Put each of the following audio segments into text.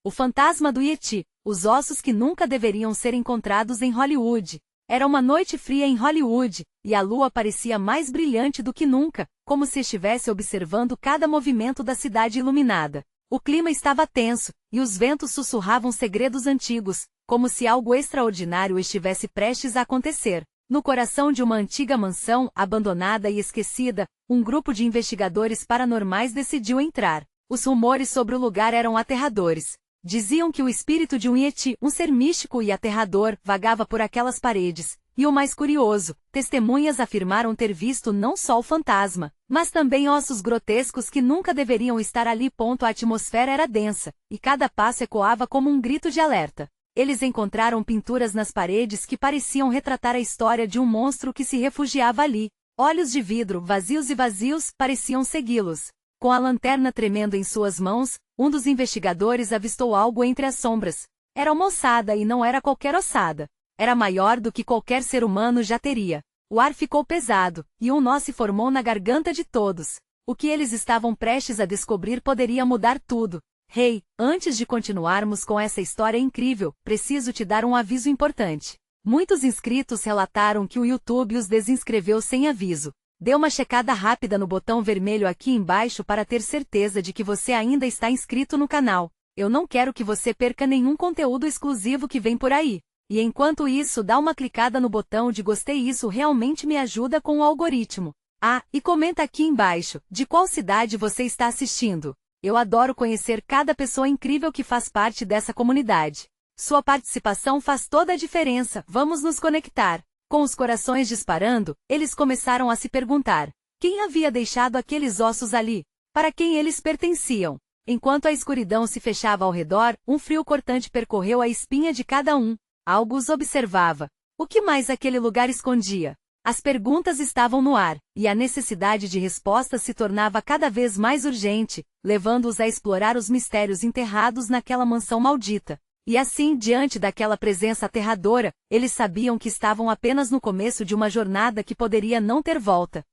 O fantasma do Yeti, os ossos que nunca deveriam ser encontrados em Hollywood. Era uma noite fria em Hollywood, e a lua parecia mais brilhante do que nunca, como se estivesse observando cada movimento da cidade iluminada. O clima estava tenso, e os ventos sussurravam segredos antigos, como se algo extraordinário estivesse prestes a acontecer. No coração de uma antiga mansão, abandonada e esquecida, um grupo de investigadores paranormais decidiu entrar. Os rumores sobre o lugar eram aterradores. Diziam que o espírito de um Yeti, um ser místico e aterrador, vagava por aquelas paredes. E o mais curioso, testemunhas afirmaram ter visto não só o fantasma, mas também ossos grotescos que nunca deveriam estar ali. A atmosfera era densa, e cada passo ecoava como um grito de alerta. Eles encontraram pinturas nas paredes que pareciam retratar a história de um monstro que se refugiava ali. Olhos de vidro, vazios e vazios, pareciam segui-los. Com a lanterna tremendo em suas mãos, um dos investigadores avistou algo entre as sombras. Era uma ossada e não era qualquer ossada. Era maior do que qualquer ser humano já teria. O ar ficou pesado, e um nó se formou na garganta de todos. O que eles estavam prestes a descobrir poderia mudar tudo. Hey, antes de continuarmos com essa história incrível, preciso te dar um aviso importante. Muitos inscritos relataram que o YouTube os desinscreveu sem aviso. Dê uma checada rápida no botão vermelho aqui embaixo para ter certeza de que você ainda está inscrito no canal. Eu não quero que você perca nenhum conteúdo exclusivo que vem por aí. E enquanto isso, dá uma clicada no botão de gostei, isso realmente me ajuda com o algoritmo. Ah, e comenta aqui embaixo, de qual cidade você está assistindo. Eu adoro conhecer cada pessoa incrível que faz parte dessa comunidade. Sua participação faz toda a diferença, vamos nos conectar. Com os corações disparando, eles começaram a se perguntar: quem havia deixado aqueles ossos ali? Para quem eles pertenciam? Enquanto a escuridão se fechava ao redor, um frio cortante percorreu a espinha de cada um. Algo os observava. O que mais aquele lugar escondia? As perguntas estavam no ar, e a necessidade de respostas se tornava cada vez mais urgente, levando-os a explorar os mistérios enterrados naquela mansão maldita. E assim, diante daquela presença aterradora, eles sabiam que estavam apenas no começo de uma jornada que poderia não ter volta.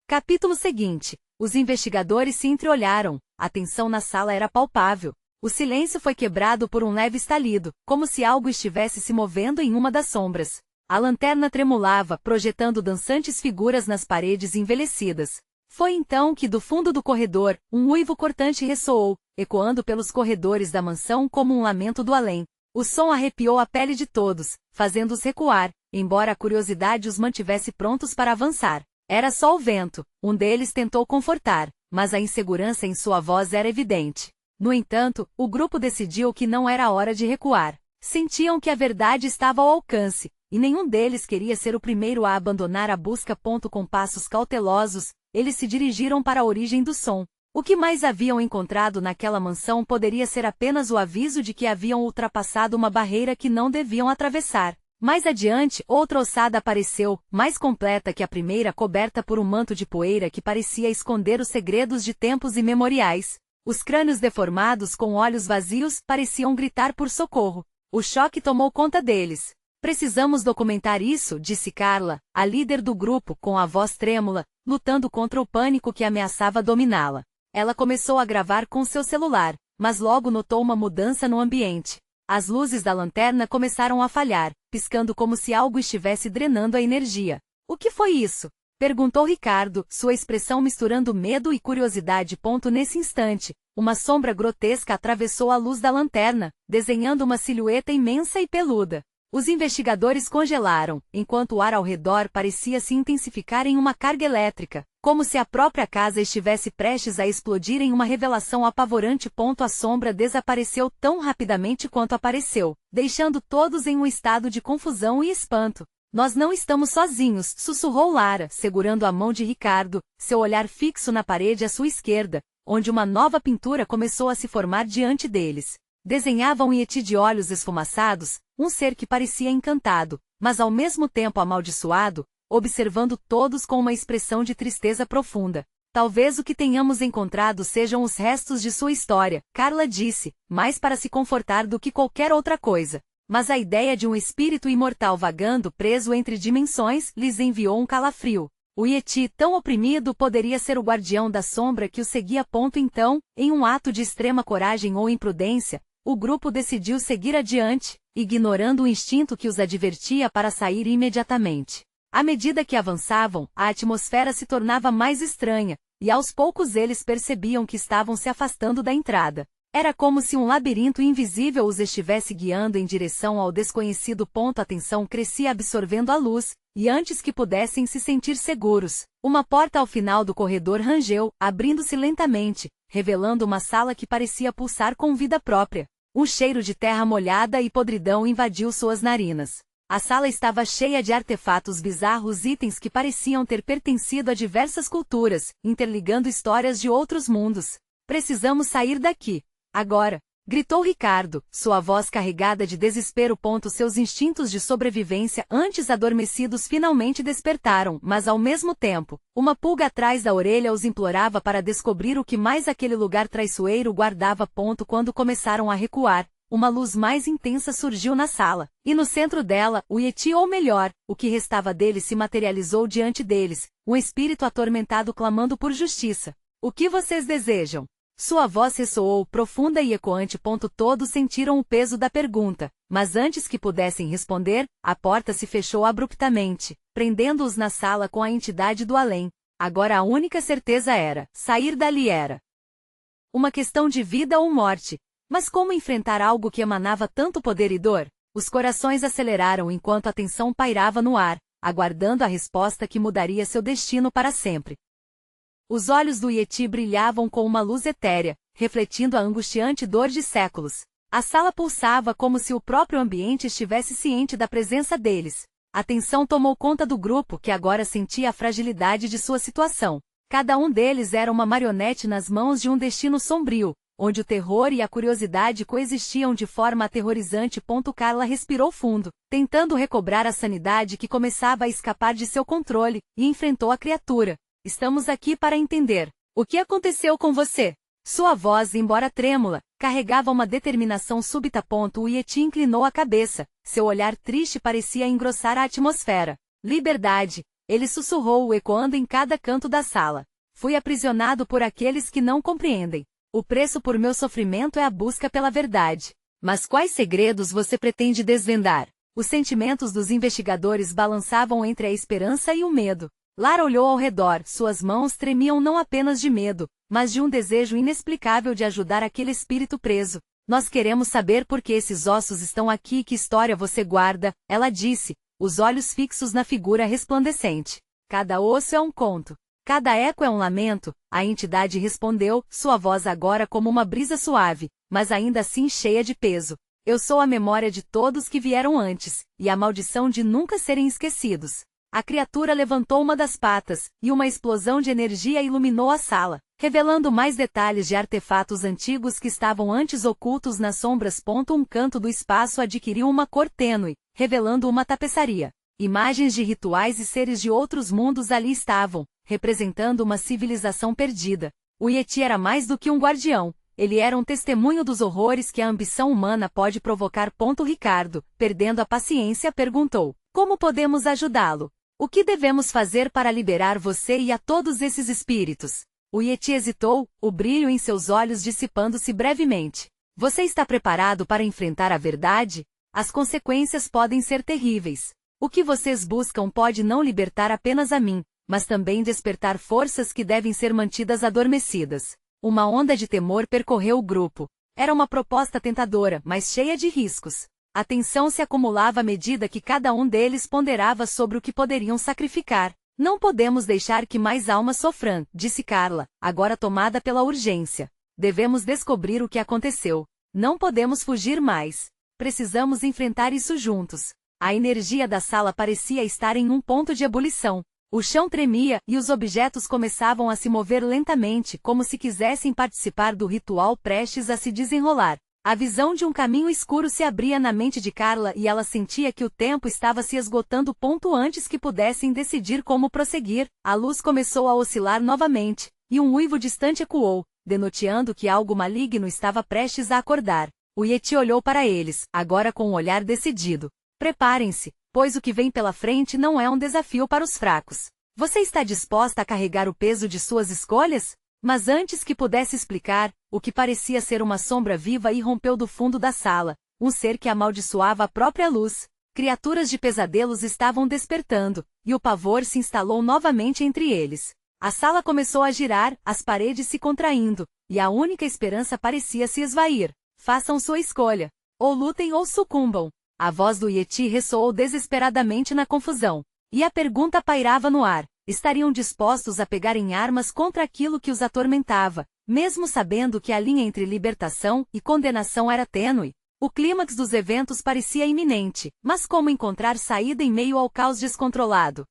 Capítulo seguinte. Os investigadores se entreolharam. A tensão na sala era palpável. O silêncio foi quebrado por um leve estalido, como se algo estivesse se movendo em uma das sombras. A lanterna tremulava, projetando dançantes figuras nas paredes envelhecidas. Foi então que do fundo do corredor, um uivo cortante ressoou, ecoando pelos corredores da mansão como um lamento do além. O som arrepiou a pele de todos, fazendo-os recuar, embora a curiosidade os mantivesse prontos para avançar. Era só o vento, um deles tentou confortar, mas a insegurança em sua voz era evidente. No entanto, o grupo decidiu que não era hora de recuar. Sentiam que a verdade estava ao alcance, e nenhum deles queria ser o primeiro a abandonar a busca. Com passos cautelosos, eles se dirigiram para a origem do som. O que mais haviam encontrado naquela mansão poderia ser apenas o aviso de que haviam ultrapassado uma barreira que não deviam atravessar. Mais adiante, outra ossada apareceu, mais completa que a primeira, coberta por um manto de poeira que parecia esconder os segredos de tempos imemoriais. Os crânios deformados com olhos vazios pareciam gritar por socorro. O choque tomou conta deles. Precisamos documentar isso, disse Carla, a líder do grupo, com a voz trêmula, lutando contra o pânico que ameaçava dominá-la. Ela começou a gravar com seu celular, mas logo notou uma mudança no ambiente. As luzes da lanterna começaram a falhar, piscando como se algo estivesse drenando a energia. O que foi isso? Perguntou Ricardo, sua expressão misturando medo e curiosidade. Nesse instante, uma sombra grotesca atravessou a luz da lanterna, desenhando uma silhueta imensa e peluda. Os investigadores congelaram, enquanto o ar ao redor parecia se intensificar em uma carga elétrica, como se a própria casa estivesse prestes a explodir em uma revelação apavorante. A sombra desapareceu tão rapidamente quanto apareceu, deixando todos em um estado de confusão e espanto. Nós não estamos sozinhos, sussurrou Lara, segurando a mão de Ricardo, seu olhar fixo na parede à sua esquerda, onde uma nova pintura começou a se formar diante deles. Desenhava um Yeti de olhos esfumaçados, um ser que parecia encantado, mas ao mesmo tempo amaldiçoado, observando todos com uma expressão de tristeza profunda. Talvez o que tenhamos encontrado sejam os restos de sua história, Carla disse, mais para se confortar do que qualquer outra coisa. Mas a ideia de um espírito imortal vagando preso entre dimensões lhes enviou um calafrio. O Yeti, tão oprimido, poderia ser o guardião da sombra que o seguia. Então, em um ato de extrema coragem ou imprudência, O grupo decidiu seguir adiante, ignorando o instinto que os advertia para sair imediatamente. À medida que avançavam, a atmosfera se tornava mais estranha, e aos poucos eles percebiam que estavam se afastando da entrada. Era como se um labirinto invisível os estivesse guiando em direção ao desconhecido. A tensão crescia absorvendo a luz, e antes que pudessem se sentir seguros, uma porta ao final do corredor rangeu, abrindo-se lentamente, revelando uma sala que parecia pulsar com vida própria. Um cheiro de terra molhada e podridão invadiu suas narinas. A sala estava cheia de artefatos bizarros, itens que pareciam ter pertencido a diversas culturas, interligando histórias de outros mundos. Precisamos sair daqui. Agora! Gritou Ricardo, sua voz carregada de desespero. Seus instintos de sobrevivência antes adormecidos finalmente despertaram, mas ao mesmo tempo, uma pulga atrás da orelha os implorava para descobrir o que mais aquele lugar traiçoeiro guardava. Quando começaram a recuar, uma luz mais intensa surgiu na sala, e no centro dela, o Yeti, ou melhor, o que restava dele, se materializou diante deles, um espírito atormentado clamando por justiça. O que vocês desejam? Sua voz ressoou profunda e ecoante. Todos sentiram o peso da pergunta, mas antes que pudessem responder, a porta se fechou abruptamente, prendendo-os na sala com a entidade do além. Agora a única certeza era, sair dali era uma questão de vida ou morte. Mas como enfrentar algo que emanava tanto poder e dor? Os corações aceleraram enquanto a tensão pairava no ar, aguardando a resposta que mudaria seu destino para sempre. Os olhos do Yeti brilhavam com uma luz etérea, refletindo a angustiante dor de séculos. A sala pulsava como se o próprio ambiente estivesse ciente da presença deles. A tensão tomou conta do grupo, que agora sentia a fragilidade de sua situação. Cada um deles era uma marionete nas mãos de um destino sombrio, onde o terror e a curiosidade coexistiam de forma aterrorizante. Carla respirou fundo, tentando recobrar a sanidade que começava a escapar de seu controle, e enfrentou a criatura. Estamos aqui para entender. O que aconteceu com você? Sua voz, embora trêmula, carregava uma determinação súbita. O Yeti inclinou a cabeça, seu olhar triste parecia engrossar a atmosfera. Liberdade, ele sussurrou, ecoando em cada canto da sala. Fui aprisionado por aqueles que não compreendem. O preço por meu sofrimento é a busca pela verdade. Mas quais segredos você pretende desvendar? Os sentimentos dos investigadores balançavam entre a esperança e o medo. Lara olhou ao redor, suas mãos tremiam não apenas de medo, mas de um desejo inexplicável de ajudar aquele espírito preso. Nós queremos saber por que esses ossos estão aqui e que história você guarda, ela disse, os olhos fixos na figura resplandecente. Cada osso é um conto. Cada eco é um lamento, a entidade respondeu, sua voz agora como uma brisa suave, mas ainda assim cheia de peso. Eu sou a memória de todos que vieram antes, e a maldição de nunca serem esquecidos. A criatura levantou uma das patas, e uma explosão de energia iluminou a sala, revelando mais detalhes de artefatos antigos que estavam antes ocultos nas sombras. Um canto do espaço adquiriu uma cor tênue, revelando uma tapeçaria. Imagens de rituais e seres de outros mundos ali estavam, representando uma civilização perdida. O Yeti era mais do que um guardião, ele era um testemunho dos horrores que a ambição humana pode provocar. Ricardo, perdendo a paciência, perguntou: como podemos ajudá-lo? O que devemos fazer para liberar você e a todos esses espíritos? O Yeti hesitou, o brilho em seus olhos dissipando-se brevemente. Você está preparado para enfrentar a verdade? As consequências podem ser terríveis. O que vocês buscam pode não libertar apenas a mim, mas também despertar forças que devem ser mantidas adormecidas. Uma onda de temor percorreu o grupo. Era uma proposta tentadora, mas cheia de riscos. A tensão se acumulava à medida que cada um deles ponderava sobre o que poderiam sacrificar. Não podemos deixar que mais almas sofram, disse Carla, agora tomada pela urgência. Devemos descobrir o que aconteceu. Não podemos fugir mais. Precisamos enfrentar isso juntos. A energia da sala parecia estar em um ponto de ebulição. O chão tremia, e os objetos começavam a se mover lentamente, como se quisessem participar do ritual prestes a se desenrolar. A visão de um caminho escuro se abria na mente de Carla e ela sentia que o tempo estava se esgotando. Antes que pudessem decidir como prosseguir, a luz começou a oscilar novamente, e um uivo distante ecoou, denoteando que algo maligno estava prestes a acordar. O Yeti olhou para eles, agora com um olhar decidido. Preparem-se, pois o que vem pela frente não é um desafio para os fracos. Você está disposta a carregar o peso de suas escolhas? Mas antes que pudesse explicar, o que parecia ser uma sombra viva irrompeu do fundo da sala, um ser que amaldiçoava a própria luz. Criaturas de pesadelos estavam despertando, e o pavor se instalou novamente entre eles. A sala começou a girar, as paredes se contraindo, e a única esperança parecia se esvair. Façam sua escolha. Ou lutem ou sucumbam. A voz do Yeti ressoou desesperadamente na confusão. E a pergunta pairava no ar. Estariam dispostos a pegar em armas contra aquilo que os atormentava, mesmo sabendo que a linha entre libertação e condenação era tênue? O clímax dos eventos parecia iminente, mas como encontrar saída em meio ao caos descontrolado?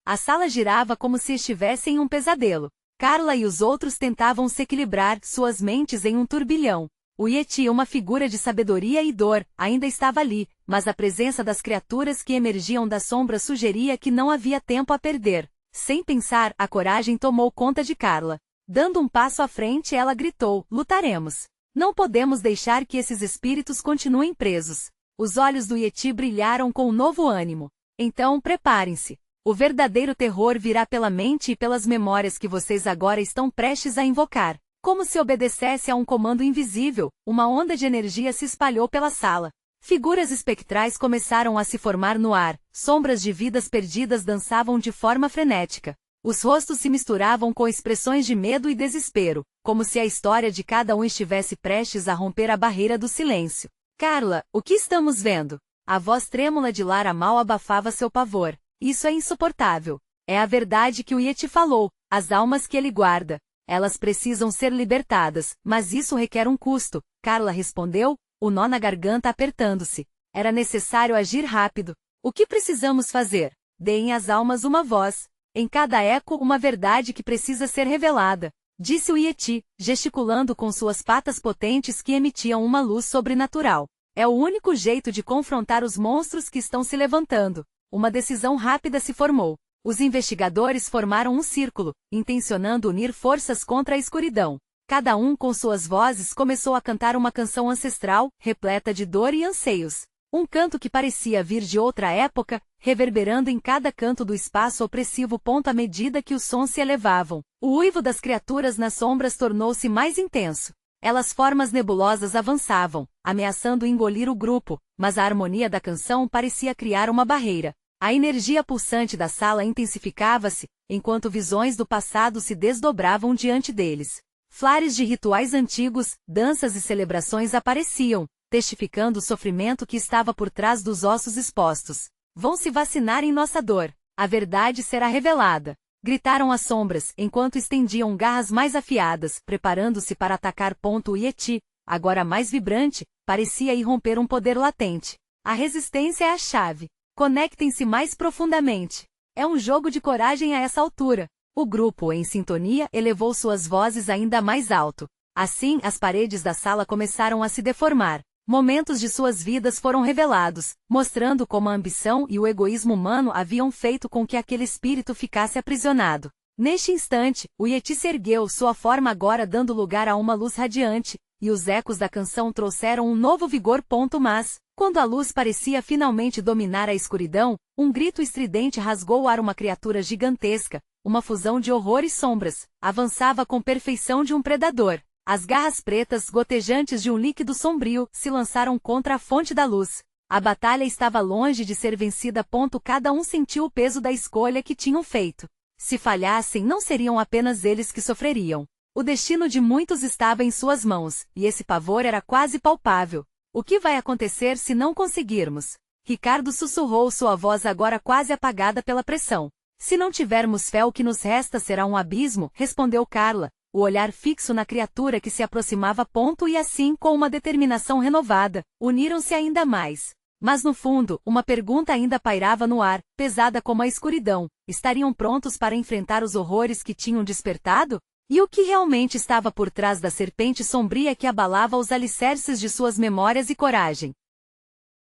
A sala girava como se estivesse em um pesadelo. Carla e os outros tentavam se equilibrar, suas mentes em um turbilhão. O Yeti, uma figura de sabedoria e dor, ainda estava ali, mas a presença das criaturas que emergiam das sombras sugeria que não havia tempo a perder. Sem pensar, a coragem tomou conta de Carla. Dando um passo à frente, ela gritou: lutaremos. Não podemos deixar que esses espíritos continuem presos. Os olhos do Yeti brilharam com um novo ânimo. Então, preparem-se. O verdadeiro terror virá pela mente e pelas memórias que vocês agora estão prestes a invocar. Como se obedecesse a um comando invisível, uma onda de energia se espalhou pela sala. Figuras espectrais começaram a se formar no ar, sombras de vidas perdidas dançavam de forma frenética. Os rostos se misturavam com expressões de medo e desespero, como se a história de cada um estivesse prestes a romper a barreira do silêncio. Carla, o que estamos vendo? A voz trêmula de Lara mal abafava seu pavor. Isso é insuportável. É a verdade que o Yeti falou, as almas que ele guarda. Elas precisam ser libertadas, mas isso requer um custo. Carla respondeu, o nó na garganta apertando-se. Era necessário agir rápido. O que precisamos fazer? Deem às almas uma voz. Em cada eco, uma verdade que precisa ser revelada, disse o Yeti, gesticulando com suas patas potentes que emitiam uma luz sobrenatural. É o único jeito de confrontar os monstros que estão se levantando. Uma decisão rápida se formou. Os investigadores formaram um círculo, intencionando unir forças contra a escuridão. Cada um com suas vozes começou a cantar uma canção ancestral, repleta de dor e anseios. Um canto que parecia vir de outra época, reverberando em cada canto do espaço opressivo. À medida que os sons se elevavam, o uivo das criaturas nas sombras tornou-se mais intenso. Elas formas nebulosas avançavam, ameaçando engolir o grupo, mas a harmonia da canção parecia criar uma barreira. A energia pulsante da sala intensificava-se, enquanto visões do passado se desdobravam diante deles. Flares de rituais antigos, danças e celebrações apareciam, testificando o sofrimento que estava por trás dos ossos expostos. Vão se vacinar em nossa dor. A verdade será revelada. Gritaram as sombras, enquanto estendiam garras mais afiadas, preparando-se para atacar. O Yeti, agora mais vibrante, parecia irromper um poder latente. A resistência é a chave. Conectem-se mais profundamente. É um jogo de coragem a essa altura. O grupo, em sintonia, elevou suas vozes ainda mais alto. Assim, as paredes da sala começaram a se deformar. Momentos de suas vidas foram revelados, mostrando como a ambição e o egoísmo humano haviam feito com que aquele espírito ficasse aprisionado. Neste instante, o Yeti se ergueu, sua forma agora dando lugar a uma luz radiante, e os ecos da canção trouxeram um novo vigor. Mas, quando a luz parecia finalmente dominar a escuridão, um grito estridente rasgou o ar. Uma criatura gigantesca, uma fusão de horror e sombras, avançava com perfeição de um predador. As garras pretas, gotejantes de um líquido sombrio, se lançaram contra a fonte da luz. A batalha estava longe de ser vencida. Cada um sentiu o peso da escolha que tinham feito. Se falhassem, não seriam apenas eles que sofreriam. O destino de muitos estava em suas mãos, e esse pavor era quase palpável. O que vai acontecer se não conseguirmos? Ricardo sussurrou, sua voz agora quase apagada pela pressão. Se não tivermos fé, o que nos resta será um abismo, respondeu Carla, o olhar fixo na criatura que se aproximava. E assim, com uma determinação renovada, uniram-se ainda mais. Mas no fundo, uma pergunta ainda pairava no ar, pesada como a escuridão. Estariam prontos para enfrentar os horrores que tinham despertado? E o que realmente estava por trás da serpente sombria que abalava os alicerces de suas memórias e coragem?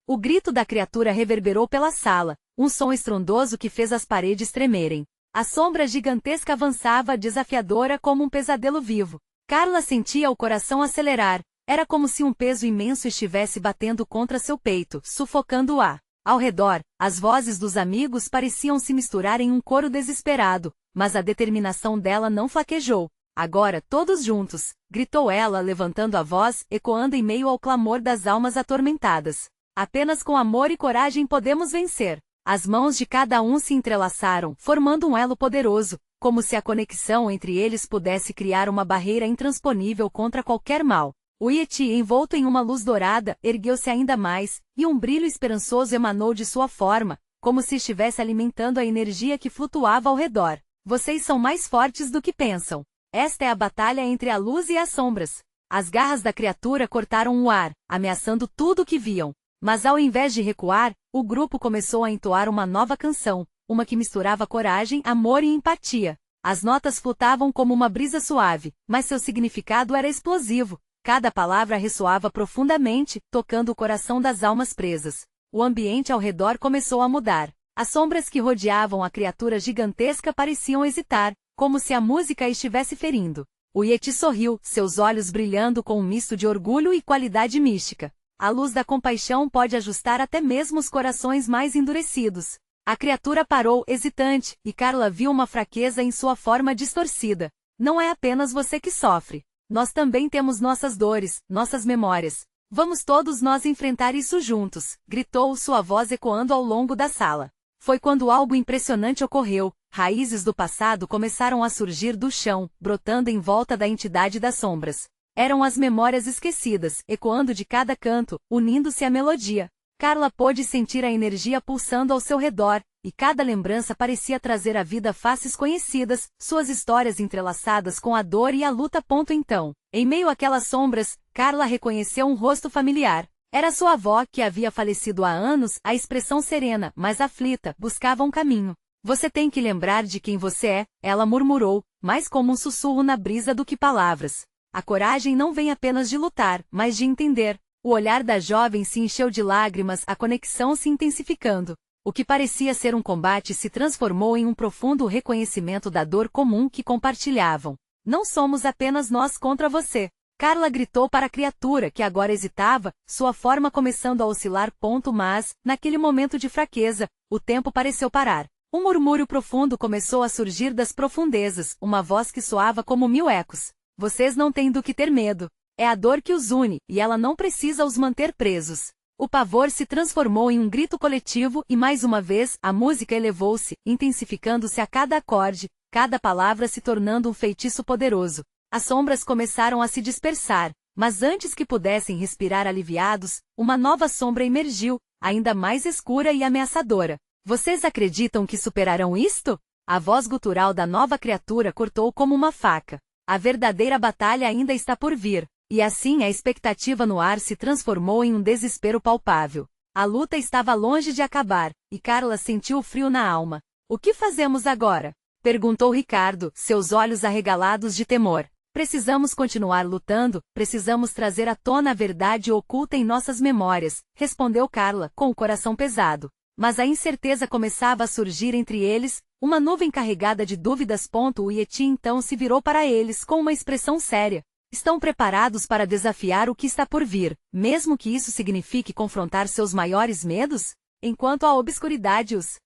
O grito da criatura reverberou pela sala, um som estrondoso que fez as paredes tremerem. A sombra gigantesca avançava, desafiadora como um pesadelo vivo. Carla sentia o coração acelerar. Era como se um peso imenso estivesse batendo contra seu peito, sufocando-a. Ao redor, as vozes dos amigos pareciam se misturar em um coro desesperado, mas a determinação dela não fraquejou. Agora, todos juntos! Gritou ela, levantando a voz, ecoando em meio ao clamor das almas atormentadas. Apenas com amor e coragem podemos vencer. As mãos de cada um se entrelaçaram, formando um elo poderoso, como se a conexão entre eles pudesse criar uma barreira intransponível contra qualquer mal. O Yeti, envolto em uma luz dourada, ergueu-se ainda mais, e um brilho esperançoso emanou de sua forma, como se estivesse alimentando a energia que flutuava ao redor. Vocês são mais fortes do que pensam. Esta é a batalha entre a luz e as sombras. As garras da criatura cortaram o ar, ameaçando tudo o que viam. Mas ao invés de recuar, o grupo começou a entoar uma nova canção, uma que misturava coragem, amor e empatia. As notas flutavam como uma brisa suave, mas seu significado era explosivo. Cada palavra ressoava profundamente, tocando o coração das almas presas. O ambiente ao redor começou a mudar. As sombras que rodeavam a criatura gigantesca pareciam hesitar, como se a música a estivesse ferindo. O Yeti sorriu, seus olhos brilhando com um misto de orgulho e qualidade mística. A luz da compaixão pode ajustar até mesmo os corações mais endurecidos. A criatura parou, hesitante, e Carla viu uma fraqueza em sua forma distorcida. Não é apenas você que sofre. Nós também temos nossas dores, nossas memórias. Vamos todos nós enfrentar isso juntos, gritou sua voz ecoando ao longo da sala. Foi quando algo impressionante ocorreu. Raízes do passado começaram a surgir do chão, brotando em volta da entidade das sombras. Eram as memórias esquecidas, ecoando de cada canto, unindo-se à melodia. Carla pôde sentir a energia pulsando ao seu redor, e cada lembrança parecia trazer à vida faces conhecidas, suas histórias entrelaçadas com a dor e a luta. Então, em meio àquelas sombras, Carla reconheceu um rosto familiar. Era sua avó, que havia falecido há anos. A expressão serena, mas aflita, buscava um caminho. Você tem que lembrar de quem você é, ela murmurou, mais como um sussurro na brisa do que palavras. A coragem não vem apenas de lutar, mas de entender. O olhar da jovem se encheu de lágrimas, a conexão se intensificando. O que parecia ser um combate se transformou em um profundo reconhecimento da dor comum que compartilhavam. Não somos apenas nós contra você. Carla gritou para a criatura que agora hesitava, sua forma começando a oscilar. Mas, naquele momento de fraqueza, o tempo pareceu parar. Um murmúrio profundo começou a surgir das profundezas, uma voz que soava como 1000 ecos. Vocês não têm do que ter medo. É a dor que os une, e ela não precisa os manter presos. O pavor se transformou em um grito coletivo e mais uma vez, a música elevou-se, intensificando-se a cada acorde, cada palavra se tornando um feitiço poderoso. As sombras começaram a se dispersar, mas antes que pudessem respirar aliviados, uma nova sombra emergiu, ainda mais escura e ameaçadora. Vocês acreditam que superarão isto? A voz gutural da nova criatura cortou como uma faca. A verdadeira batalha ainda está por vir. E assim a expectativa no ar se transformou em um desespero palpável. A luta estava longe de acabar, e Carla sentiu o frio na alma. O que fazemos agora? Perguntou Ricardo, seus olhos arregalados de temor. Precisamos continuar lutando, precisamos trazer à tona a verdade oculta em nossas memórias, respondeu Carla, com o coração pesado. Mas a incerteza começava a surgir entre eles, uma nuvem carregada de dúvidas. O Yeti então se virou para eles com uma expressão séria. Estão preparados para desafiar o que está por vir, mesmo que isso signifique confrontar seus maiores medos? Enquanto a obscuridade os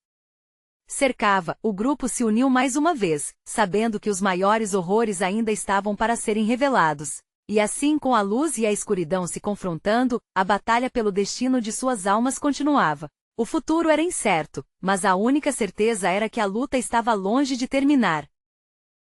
cercava, o grupo se uniu mais uma vez, sabendo que os maiores horrores ainda estavam para serem revelados. E assim, com a luz e a escuridão se confrontando, a batalha pelo destino de suas almas continuava. O futuro era incerto, mas a única certeza era que a luta estava longe de terminar.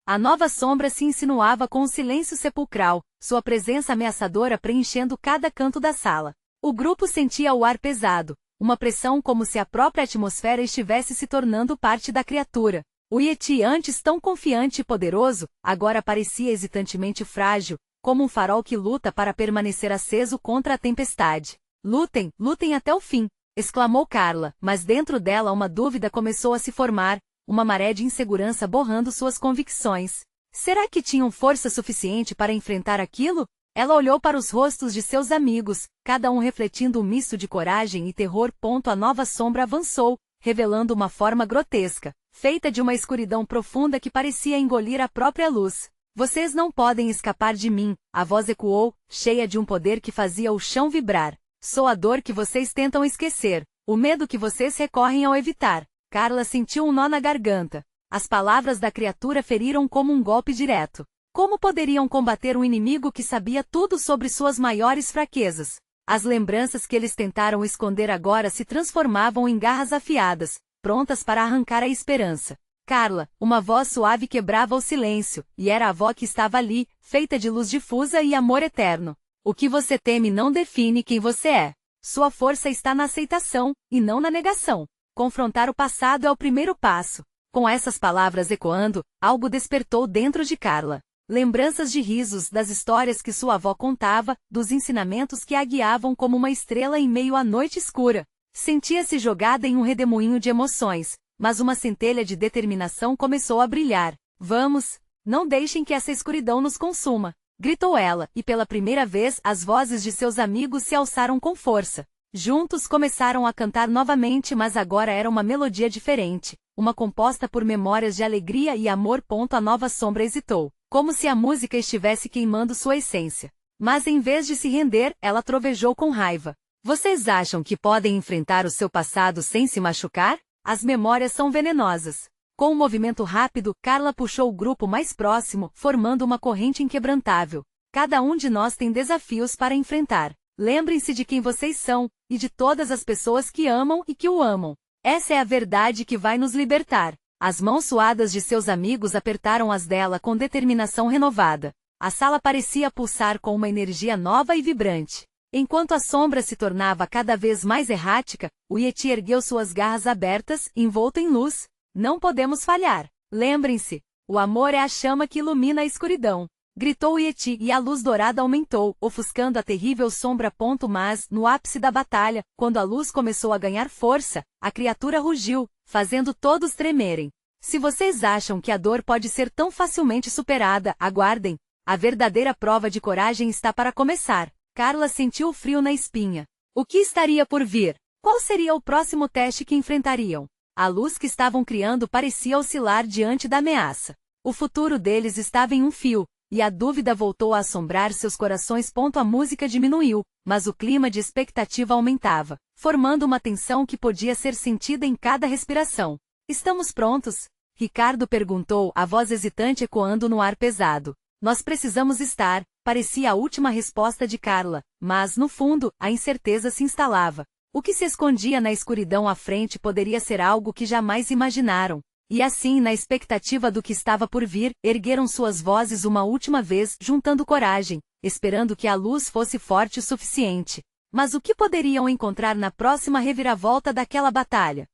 A nova sombra se insinuava com um silêncio sepulcral, sua presença ameaçadora preenchendo cada canto da sala. O grupo sentia o ar pesado, uma pressão como se a própria atmosfera estivesse se tornando parte da criatura. O Yeti, antes tão confiante e poderoso, agora parecia hesitantemente frágil, como um farol que luta para permanecer aceso contra a tempestade. Lutem, lutem até o fim! Exclamou Carla, mas dentro dela uma dúvida começou a se formar, uma maré de insegurança borrando suas convicções. Será que tinham força suficiente para enfrentar aquilo? Ela olhou para os rostos de seus amigos, cada um refletindo um misto de coragem e terror. A nova sombra avançou, revelando uma forma grotesca, feita de uma escuridão profunda que parecia engolir a própria luz. Vocês não podem escapar de mim, a voz ecoou, cheia de um poder que fazia o chão vibrar. Sou a dor que vocês tentam esquecer, o medo que vocês recorrem ao evitar. Carla sentiu um nó na garganta. As palavras da criatura feriram como um golpe direto. Como poderiam combater um inimigo que sabia tudo sobre suas maiores fraquezas? As lembranças que eles tentaram esconder agora se transformavam em garras afiadas, prontas para arrancar a esperança. Carla, uma voz suave quebrava o silêncio, e era a avó que estava ali, feita de luz difusa e amor eterno. O que você teme não define quem você é. Sua força está na aceitação, e não na negação. Confrontar o passado é o primeiro passo. Com essas palavras ecoando, algo despertou dentro de Carla. Lembranças de risos, das histórias que sua avó contava, dos ensinamentos que a guiavam como uma estrela em meio à noite escura. Sentia-se jogada em um redemoinho de emoções, mas uma centelha de determinação começou a brilhar. Vamos! Não deixem que essa escuridão nos consuma! Gritou ela, e pela primeira vez as vozes de seus amigos se alçaram com força. Juntos começaram a cantar novamente, mas agora era uma melodia diferente, uma composta por memórias de alegria e amor. A nova sombra hesitou, como se a música estivesse queimando sua essência. Mas em vez de se render, ela trovejou com raiva. Vocês acham que podem enfrentar o seu passado sem se machucar? As memórias são venenosas. Com um movimento rápido, Carla puxou o grupo mais próximo, formando uma corrente inquebrantável. Cada um de nós tem desafios para enfrentar. Lembrem-se de quem vocês são, e de todas as pessoas que amam e que o amam. Essa é a verdade que vai nos libertar. As mãos suadas de seus amigos apertaram as dela com determinação renovada. A sala parecia pulsar com uma energia nova e vibrante. Enquanto a sombra se tornava cada vez mais errática, o Yeti ergueu suas garras abertas, envolto em luz. Não podemos falhar. Lembrem-se, o amor é a chama que ilumina a escuridão. Gritou o Yeti e a luz dourada aumentou, ofuscando a terrível sombra. Mas, no ápice da batalha, quando a luz começou a ganhar força, a criatura rugiu, fazendo todos tremerem. Se vocês acham que a dor pode ser tão facilmente superada, aguardem. A verdadeira prova de coragem está para começar. Carla sentiu o frio na espinha. O que estaria por vir? Qual seria o próximo teste que enfrentariam? A luz que estavam criando parecia oscilar diante da ameaça. O futuro deles estava em um fio, e a dúvida voltou a assombrar seus corações. A música diminuiu, mas o clima de expectativa aumentava, formando uma tensão que podia ser sentida em cada respiração. Estamos prontos? Ricardo perguntou, a voz hesitante ecoando no ar pesado. Nós precisamos estar, parecia a última resposta de Carla, mas, no fundo, a incerteza se instalava. O que se escondia na escuridão à frente poderia ser algo que jamais imaginaram. E assim, na expectativa do que estava por vir, ergueram suas vozes uma última vez, juntando coragem, esperando que a luz fosse forte o suficiente. Mas o que poderiam encontrar na próxima reviravolta daquela batalha?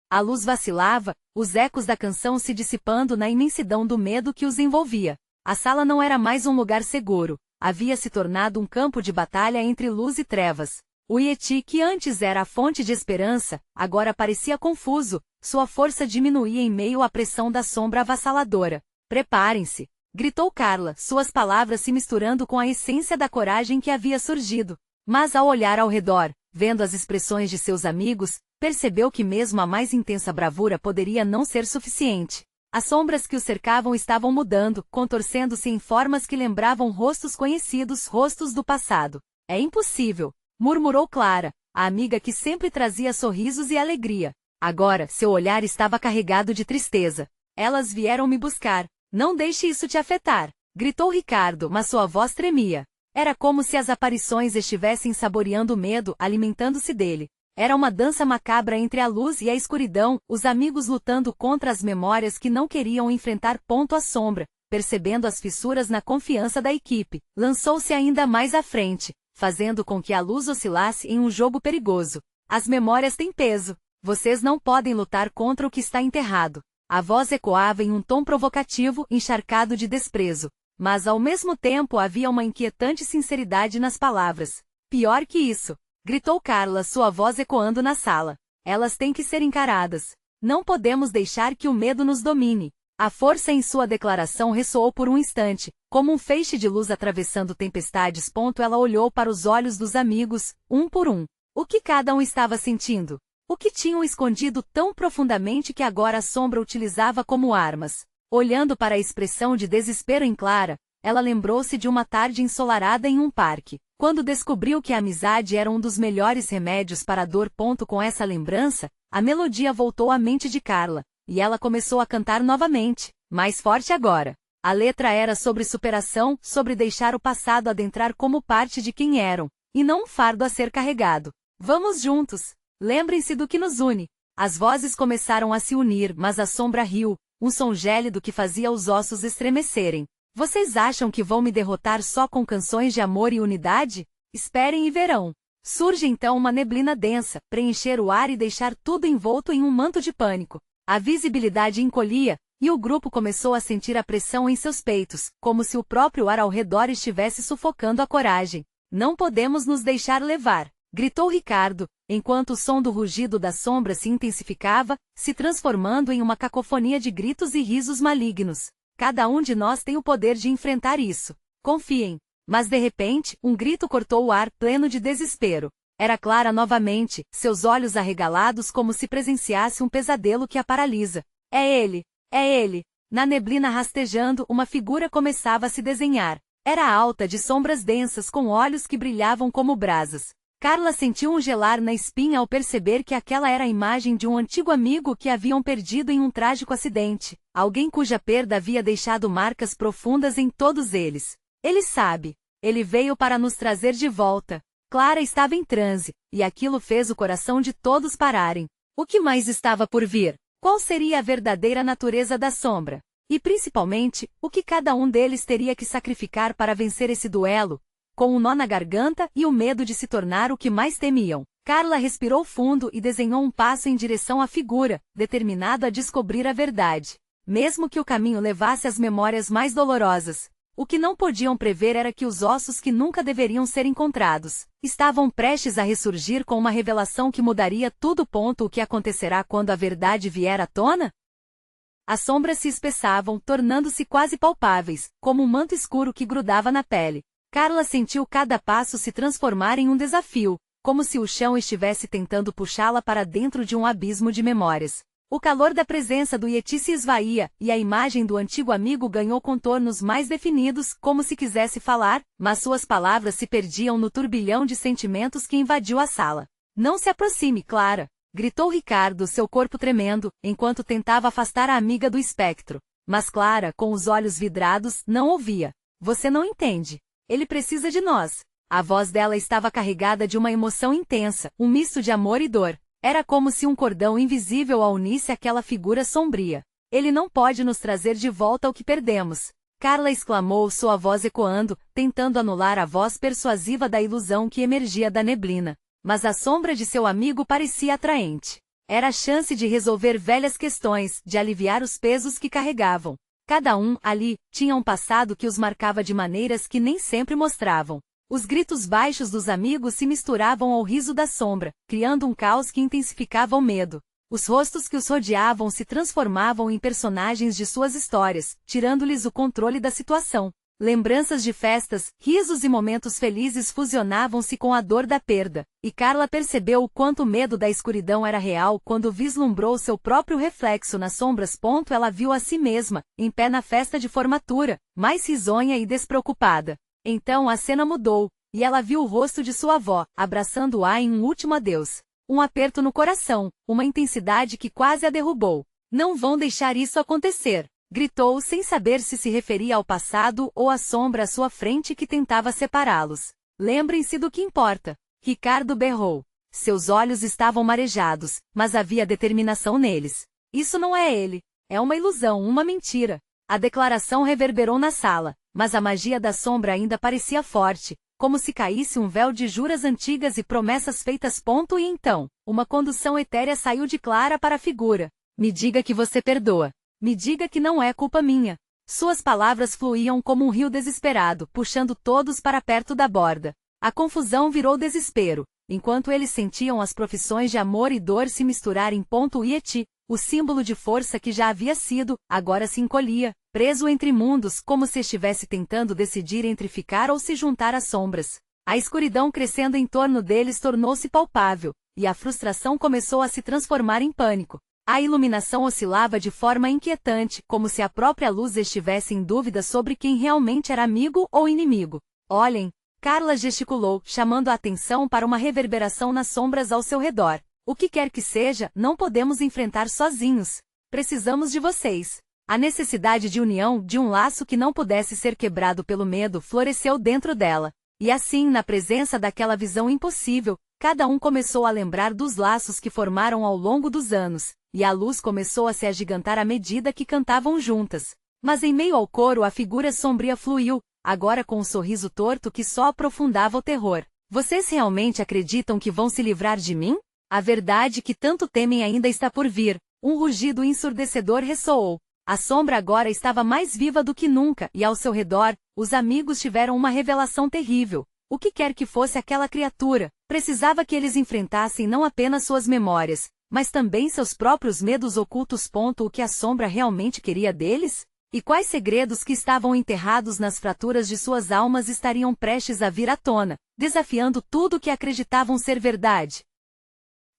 A luz vacilava, os ecos da canção se dissipando na imensidão do medo que os envolvia. A sala não era mais um lugar seguro, havia se tornado um campo de batalha entre luz e trevas. O Yeti, que antes era a fonte de esperança, agora parecia confuso, sua força diminuía em meio à pressão da sombra avassaladora. Preparem-se! Gritou Carla, suas palavras se misturando com a essência da coragem que havia surgido. Mas ao olhar ao redor, vendo as expressões de seus amigos, percebeu que mesmo a mais intensa bravura poderia não ser suficiente. As sombras que o cercavam estavam mudando, contorcendo-se em formas que lembravam rostos conhecidos, rostos do passado. É impossível! Murmurou Clara, a amiga que sempre trazia sorrisos e alegria. Agora, seu olhar estava carregado de tristeza. Elas vieram me buscar. Não deixe isso te afetar. Gritou Ricardo, mas sua voz tremia. Era como se as aparições estivessem saboreando o medo, alimentando-se dele. Era uma dança macabra entre a luz e a escuridão, os amigos lutando contra as memórias que não queriam enfrentar. A sombra, percebendo as fissuras na confiança da equipe, lançou-se ainda mais à frente, fazendo com que a luz oscilasse em um jogo perigoso. As memórias têm peso. Vocês não podem lutar contra o que está enterrado. A voz ecoava em um tom provocativo, encharcado de desprezo. Mas ao mesmo tempo havia uma inquietante sinceridade nas palavras. Pior que isso! Gritou Carla, sua voz ecoando na sala. Elas têm que ser encaradas. Não podemos deixar que o medo nos domine. A força em sua declaração ressoou por um instante, como um feixe de luz atravessando tempestades. Ela olhou para os olhos dos amigos, um por um. O que cada um estava sentindo? O que tinham escondido tão profundamente que agora a sombra utilizava como armas? Olhando para a expressão de desespero em Clara, ela lembrou-se de uma tarde ensolarada em um parque, quando descobriu que a amizade era um dos melhores remédios para a dor. Com essa lembrança, a melodia voltou à mente de Carla, e ela começou a cantar novamente, mais forte agora. A letra era sobre superação, sobre deixar o passado adentrar como parte de quem eram, e não um fardo a ser carregado. Vamos juntos! Lembrem-se do que nos une. As vozes começaram a se unir, mas a sombra riu, um som gélido que fazia os ossos estremecerem. Vocês acham que vão me derrotar só com canções de amor e unidade? Esperem e verão. Surge então uma neblina densa, preencher o ar e deixar tudo envolto em um manto de pânico. A visibilidade encolhia, e o grupo começou a sentir a pressão em seus peitos, como se o próprio ar ao redor estivesse sufocando a coragem. Não podemos nos deixar levar, gritou Ricardo, enquanto o som do rugido da sombra se intensificava, se transformando em uma cacofonia de gritos e risos malignos. Cada um de nós tem o poder de enfrentar isso. Confiem. Mas de repente, um grito cortou o ar, pleno de desespero. Era Clara novamente, seus olhos arregalados como se presenciasse um pesadelo que a paralisa. É ele! É ele! Na neblina rastejando, uma figura começava a se desenhar. Era alta, de sombras densas, com olhos que brilhavam como brasas. Carla sentiu um gelar na espinha ao perceber que aquela era a imagem de um antigo amigo que haviam perdido em um trágico acidente. Alguém cuja perda havia deixado marcas profundas em todos eles. Ele sabe. Ele veio para nos trazer de volta. Clara estava em transe, e aquilo fez o coração de todos pararem. O que mais estava por vir? Qual seria a verdadeira natureza da sombra? E principalmente, o que cada um deles teria que sacrificar para vencer esse duelo? Com um nó na garganta e o medo de se tornar o que mais temiam. Carla respirou fundo e desenhou um passo em direção à figura, determinado a descobrir a verdade. Mesmo que o caminho levasse às memórias mais dolorosas. O que não podiam prever era que os ossos que nunca deveriam ser encontrados estavam prestes a ressurgir com uma revelação que mudaria tudo. O que acontecerá quando a verdade vier à tona? As sombras se espessavam, tornando-se quase palpáveis, como um manto escuro que grudava na pele. Carla sentiu cada passo se transformar em um desafio, como se o chão estivesse tentando puxá-la para dentro de um abismo de memórias. O calor da presença do Yeti se esvaía, e a imagem do antigo amigo ganhou contornos mais definidos, como se quisesse falar, mas suas palavras se perdiam no turbilhão de sentimentos que invadiu a sala. Não se aproxime, Clara! Gritou Ricardo, seu corpo tremendo, enquanto tentava afastar a amiga do espectro. Mas Clara, com os olhos vidrados, não ouvia. Você não entende. Ele precisa de nós. A voz dela estava carregada de uma emoção intensa, um misto de amor e dor. Era como se um cordão invisível a unisse àquela figura sombria. Ele não pode nos trazer de volta o que perdemos. Carla exclamou, sua voz ecoando, tentando anular a voz persuasiva da ilusão que emergia da neblina. Mas a sombra de seu amigo parecia atraente. Era a chance de resolver velhas questões, de aliviar os pesos que carregavam. Cada um, ali, tinha um passado que os marcava de maneiras que nem sempre mostravam. Os gritos baixos dos amigos se misturavam ao riso da sombra, criando um caos que intensificava o medo. Os rostos que os rodeavam se transformavam em personagens de suas histórias, tirando-lhes o controle da situação. Lembranças de festas, risos e momentos felizes fusionavam-se com a dor da perda, e Carla percebeu o quanto o medo da escuridão era real quando vislumbrou seu próprio reflexo nas sombras. Ela viu a si mesma, em pé na festa de formatura, mais risonha e despreocupada. Então a cena mudou, e ela viu o rosto de sua avó, abraçando-a em um último adeus. Um aperto no coração, uma intensidade que quase a derrubou. Não vão deixar isso acontecer, gritou sem saber se referia ao passado ou à sombra à sua frente que tentava separá-los. Lembrem-se do que importa. Ricardo berrou. Seus olhos estavam marejados, mas havia determinação neles. Isso não é ele. É uma ilusão, uma mentira. A declaração reverberou na sala, mas a magia da sombra ainda parecia forte, como se caísse um véu de juras antigas e promessas feitas. E então, uma condução etérea saiu de Clara para a figura. Me diga que você perdoa. Me diga que não é culpa minha. Suas palavras fluíam como um rio desesperado, puxando todos para perto da borda. A confusão virou desespero, enquanto eles sentiam as profissões de amor e dor se misturarem. O Yeti, o símbolo de força que já havia sido, agora se encolhia, preso entre mundos, como se estivesse tentando decidir entre ficar ou se juntar às sombras. A escuridão crescendo em torno deles tornou-se palpável, e a frustração começou a se transformar em pânico. A iluminação oscilava de forma inquietante, como se a própria luz estivesse em dúvida sobre quem realmente era amigo ou inimigo. Olhem! Carla gesticulou, chamando a atenção para uma reverberação nas sombras ao seu redor. O que quer que seja, não podemos enfrentar sozinhos. Precisamos de vocês. A necessidade de união, de um laço que não pudesse ser quebrado pelo medo, floresceu dentro dela. E assim, na presença daquela visão impossível, cada um começou a lembrar dos laços que formaram ao longo dos anos, e a luz começou a se agigantar à medida que cantavam juntas. Mas em meio ao coro a figura sombria fluiu, agora com um sorriso torto que só aprofundava o terror. Vocês realmente acreditam que vão se livrar de mim? A verdade que tanto temem ainda está por vir. Um rugido ensurdecedor ressoou. A sombra agora estava mais viva do que nunca, e ao seu redor, os amigos tiveram uma revelação terrível. O que quer que fosse aquela criatura, precisava que eles enfrentassem não apenas suas memórias, mas também seus próprios medos ocultos. O que a sombra realmente queria deles? E quais segredos que estavam enterrados nas fraturas de suas almas estariam prestes a vir à tona, desafiando tudo o que acreditavam ser verdade?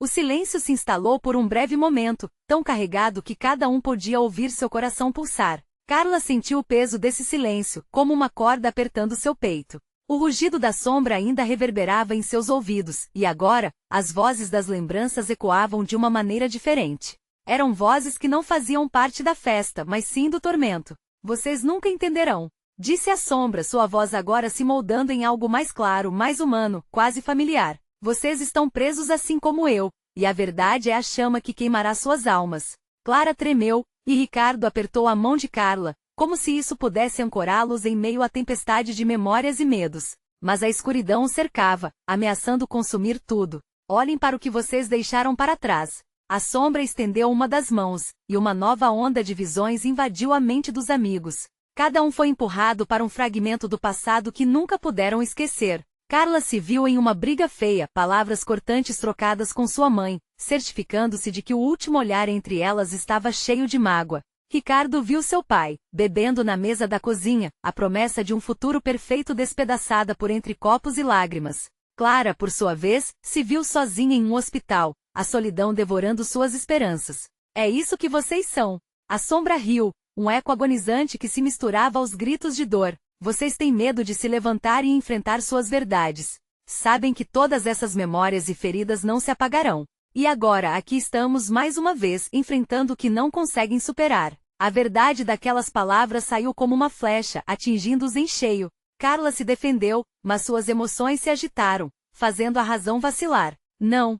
O silêncio se instalou por um breve momento, tão carregado que cada um podia ouvir seu coração pulsar. Carla sentiu o peso desse silêncio, como uma corda apertando seu peito. O rugido da sombra ainda reverberava em seus ouvidos, e agora, as vozes das lembranças ecoavam de uma maneira diferente. Eram vozes que não faziam parte da festa, mas sim do tormento. Vocês nunca entenderão, disse a sombra, sua voz agora se moldando em algo mais claro, mais humano, quase familiar. Vocês estão presos assim como eu, e a verdade é a chama que queimará suas almas. Clara tremeu, e Ricardo apertou a mão de Carla, como se isso pudesse ancorá-los em meio à tempestade de memórias e medos. Mas a escuridão os cercava, ameaçando consumir tudo. Olhem para o que vocês deixaram para trás. A sombra estendeu uma das mãos, e uma nova onda de visões invadiu a mente dos amigos. Cada um foi empurrado para um fragmento do passado que nunca puderam esquecer. Carla se viu em uma briga feia, palavras cortantes trocadas com sua mãe, certificando-se de que o último olhar entre elas estava cheio de mágoa. Ricardo viu seu pai, bebendo na mesa da cozinha, a promessa de um futuro perfeito despedaçada por entre copos e lágrimas. Clara, por sua vez, se viu sozinha em um hospital, a solidão devorando suas esperanças. É isso que vocês são. A sombra riu, um eco agonizante que se misturava aos gritos de dor. Vocês têm medo de se levantar e enfrentar suas verdades. Sabem que todas essas memórias e feridas não se apagarão. E agora aqui estamos mais uma vez enfrentando o que não conseguem superar. A verdade daquelas palavras saiu como uma flecha, atingindo-os em cheio. Carla se defendeu, mas suas emoções se agitaram, fazendo a razão vacilar. Não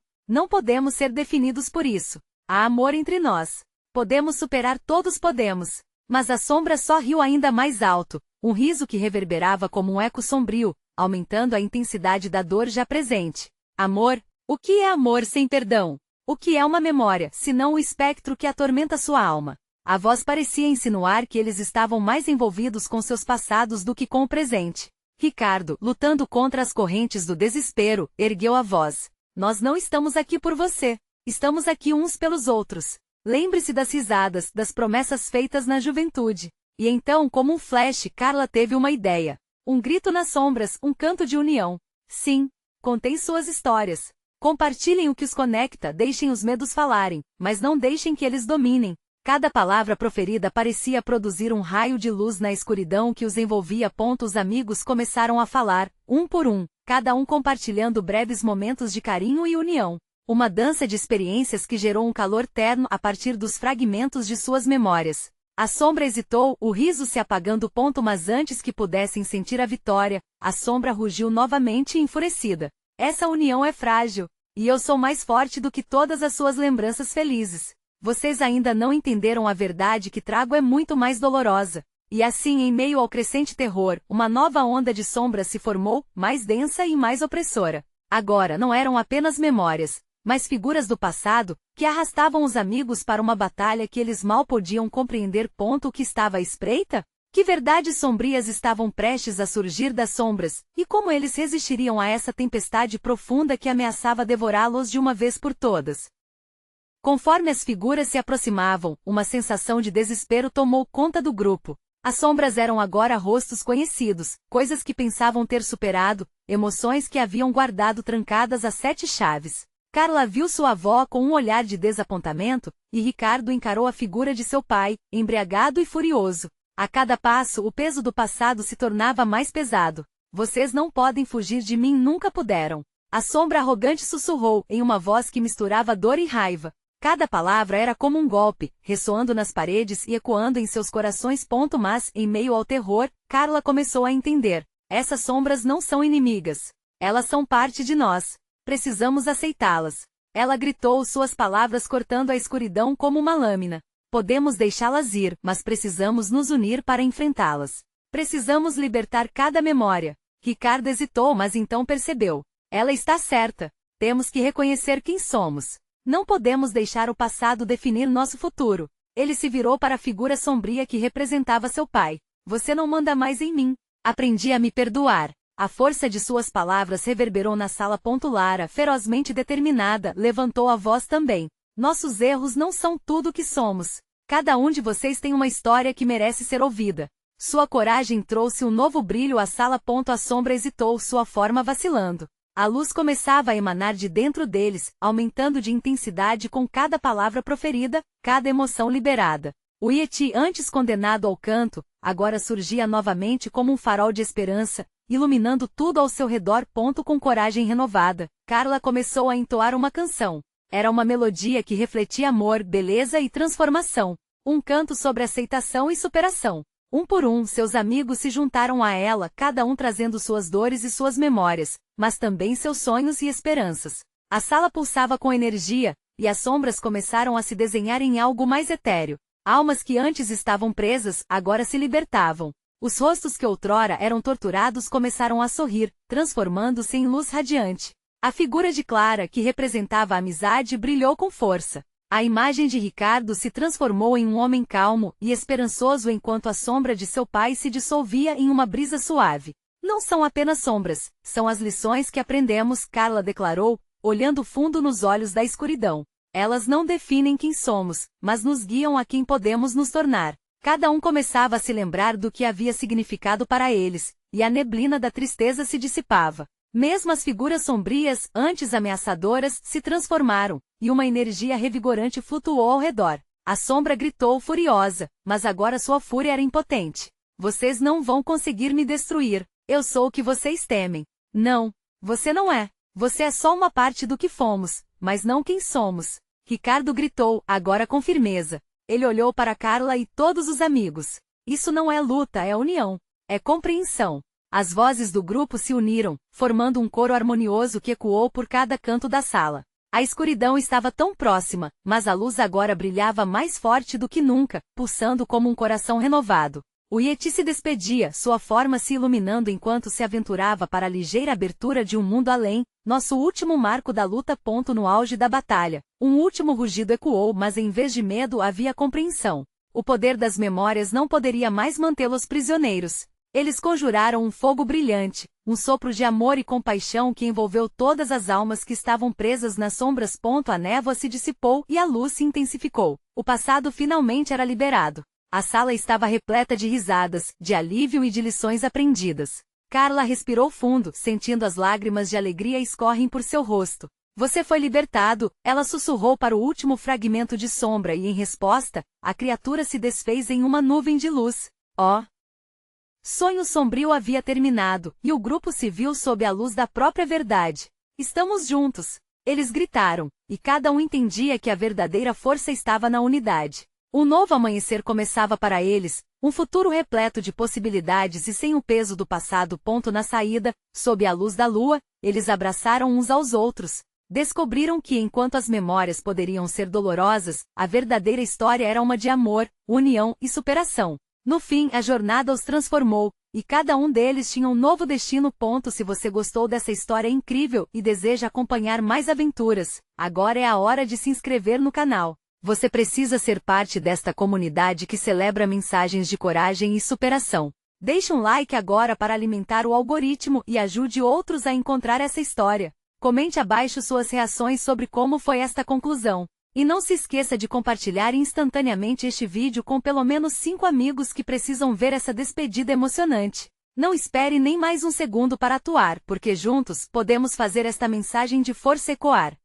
podemos ser definidos por isso. Há amor entre nós. Podemos superar, todos podemos. Mas a sombra só riu ainda mais alto, um riso que reverberava como um eco sombrio, aumentando a intensidade da dor já presente. Amor? O que é amor sem perdão? O que é uma memória, senão o espectro que atormenta sua alma? A voz parecia insinuar que eles estavam mais envolvidos com seus passados do que com o presente. Ricardo, lutando contra as correntes do desespero, ergueu a voz. Nós não estamos aqui por você. Estamos aqui uns pelos outros. Lembre-se das risadas, das promessas feitas na juventude. E então, como um flash, Carla teve uma ideia. Um grito nas sombras, um canto de união. Sim, contem suas histórias. Compartilhem o que os conecta, deixem os medos falarem, mas não deixem que eles dominem. Cada palavra proferida parecia produzir um raio de luz na escuridão que os envolvia. Os amigos começaram a falar, um por um, cada um compartilhando breves momentos de carinho e união. Uma dança de experiências que gerou um calor terno a partir dos fragmentos de suas memórias. A sombra hesitou, o riso se apagando. Mas antes que pudessem sentir a vitória, a sombra rugiu novamente enfurecida. Essa união é frágil, e eu sou mais forte do que todas as suas lembranças felizes. Vocês ainda não entenderam a verdade que trago é muito mais dolorosa. E assim, em meio ao crescente terror, uma nova onda de sombra se formou, mais densa e mais opressora. Agora não eram apenas memórias, mas figuras do passado, que arrastavam os amigos para uma batalha que eles mal podiam compreender. O que estava à espreita? Que verdades sombrias estavam prestes a surgir das sombras, e como eles resistiriam a essa tempestade profunda que ameaçava devorá-los de uma vez por todas? Conforme as figuras se aproximavam, uma sensação de desespero tomou conta do grupo. As sombras eram agora rostos conhecidos, coisas que pensavam ter superado, emoções que haviam guardado trancadas a 7 chaves. Carla viu sua avó com um olhar de desapontamento, e Ricardo encarou a figura de seu pai, embriagado e furioso. A cada passo, o peso do passado se tornava mais pesado. Vocês não podem fugir de mim, nunca puderam. A sombra arrogante sussurrou, em uma voz que misturava dor e raiva. Cada palavra era como um golpe, ressoando nas paredes e ecoando em seus corações. Mas, em meio ao terror, Carla começou a entender. Essas sombras não são inimigas. Elas são parte de nós. Precisamos aceitá-las. Ela gritou, suas palavras cortando a escuridão como uma lâmina. Podemos deixá-las ir, mas precisamos nos unir para enfrentá-las. Precisamos libertar cada memória. Ricardo hesitou, mas então percebeu. Ela está certa. Temos que reconhecer quem somos. Não podemos deixar o passado definir nosso futuro. Ele se virou para a figura sombria que representava seu pai. Você não manda mais em mim. Aprendi a me perdoar. A força de suas palavras reverberou na sala. Lara, ferozmente determinada, levantou a voz também. Nossos erros não são tudo o que somos. Cada um de vocês tem uma história que merece ser ouvida. Sua coragem trouxe um novo brilho à sala. A sombra hesitou, sua forma vacilando. A luz começava a emanar de dentro deles, aumentando de intensidade com cada palavra proferida, cada emoção liberada. O Yeti, antes condenado ao canto, agora surgia novamente como um farol de esperança, iluminando tudo ao seu redor. Com coragem renovada, Carla começou a entoar uma canção. Era uma melodia que refletia amor, beleza e transformação. Um canto sobre aceitação e superação. Um por um, seus amigos se juntaram a ela, cada um trazendo suas dores e suas memórias, mas também seus sonhos e esperanças. A sala pulsava com energia, e as sombras começaram a se desenhar em algo mais etéreo. Almas que antes estavam presas, agora se libertavam. Os rostos que outrora eram torturados começaram a sorrir, transformando-se em luz radiante. A figura de Clara, que representava a amizade, brilhou com força. A imagem de Ricardo se transformou em um homem calmo e esperançoso enquanto a sombra de seu pai se dissolvia em uma brisa suave. Não são apenas sombras, são as lições que aprendemos, Carla declarou, olhando fundo nos olhos da escuridão. Elas não definem quem somos, mas nos guiam a quem podemos nos tornar. Cada um começava a se lembrar do que havia significado para eles, e a neblina da tristeza se dissipava. Mesmo as figuras sombrias, antes ameaçadoras, se transformaram, e uma energia revigorante flutuou ao redor. A sombra gritou furiosa, mas agora sua fúria era impotente. Vocês não vão conseguir me destruir. Eu sou o que vocês temem. Não, você não é. Você é só uma parte do que fomos, mas não quem somos. Ricardo gritou, agora com firmeza. Ele olhou para Carla e todos os amigos. Isso não é luta, é união. É compreensão. As vozes do grupo se uniram, formando um coro harmonioso que ecoou por cada canto da sala. A escuridão estava tão próxima, mas a luz agora brilhava mais forte do que nunca, pulsando como um coração renovado. O Yeti se despedia, sua forma se iluminando enquanto se aventurava para a ligeira abertura de um mundo além, nosso último marco da luta. No auge da batalha, um último rugido ecoou, mas em vez de medo havia compreensão. O poder das memórias não poderia mais mantê-los prisioneiros. Eles conjuraram um fogo brilhante, um sopro de amor e compaixão que envolveu todas as almas que estavam presas nas sombras. A névoa se dissipou e a luz se intensificou. O passado finalmente era liberado. A sala estava repleta de risadas, de alívio e de lições aprendidas. Carla respirou fundo, sentindo as lágrimas de alegria escorrem por seu rosto. Você foi libertado, ela sussurrou para o último fragmento de sombra e em resposta, a criatura se desfez em uma nuvem de luz. Sonho sombrio havia terminado, e o grupo se viu sob a luz da própria verdade. Estamos juntos! Eles gritaram, e cada um entendia que a verdadeira força estava na unidade. Um novo amanhecer começava para eles, um futuro repleto de possibilidades e sem o peso do passado. Na saída, sob a luz da lua, eles abraçaram uns aos outros. Descobriram que enquanto as memórias poderiam ser dolorosas, a verdadeira história era uma de amor, união e superação. No fim, a jornada os transformou, e cada um deles tinha um novo destino. Se você gostou dessa história incrível e deseja acompanhar mais aventuras, agora é a hora de se inscrever no canal. Você precisa ser parte desta comunidade que celebra mensagens de coragem e superação. Deixe um like agora para alimentar o algoritmo e ajude outros a encontrar essa história. Comente abaixo suas reações sobre como foi esta conclusão. E não se esqueça de compartilhar instantaneamente este vídeo com pelo menos 5 amigos que precisam ver essa despedida emocionante. Não espere nem mais um segundo para atuar, porque juntos podemos fazer esta mensagem de força ecoar.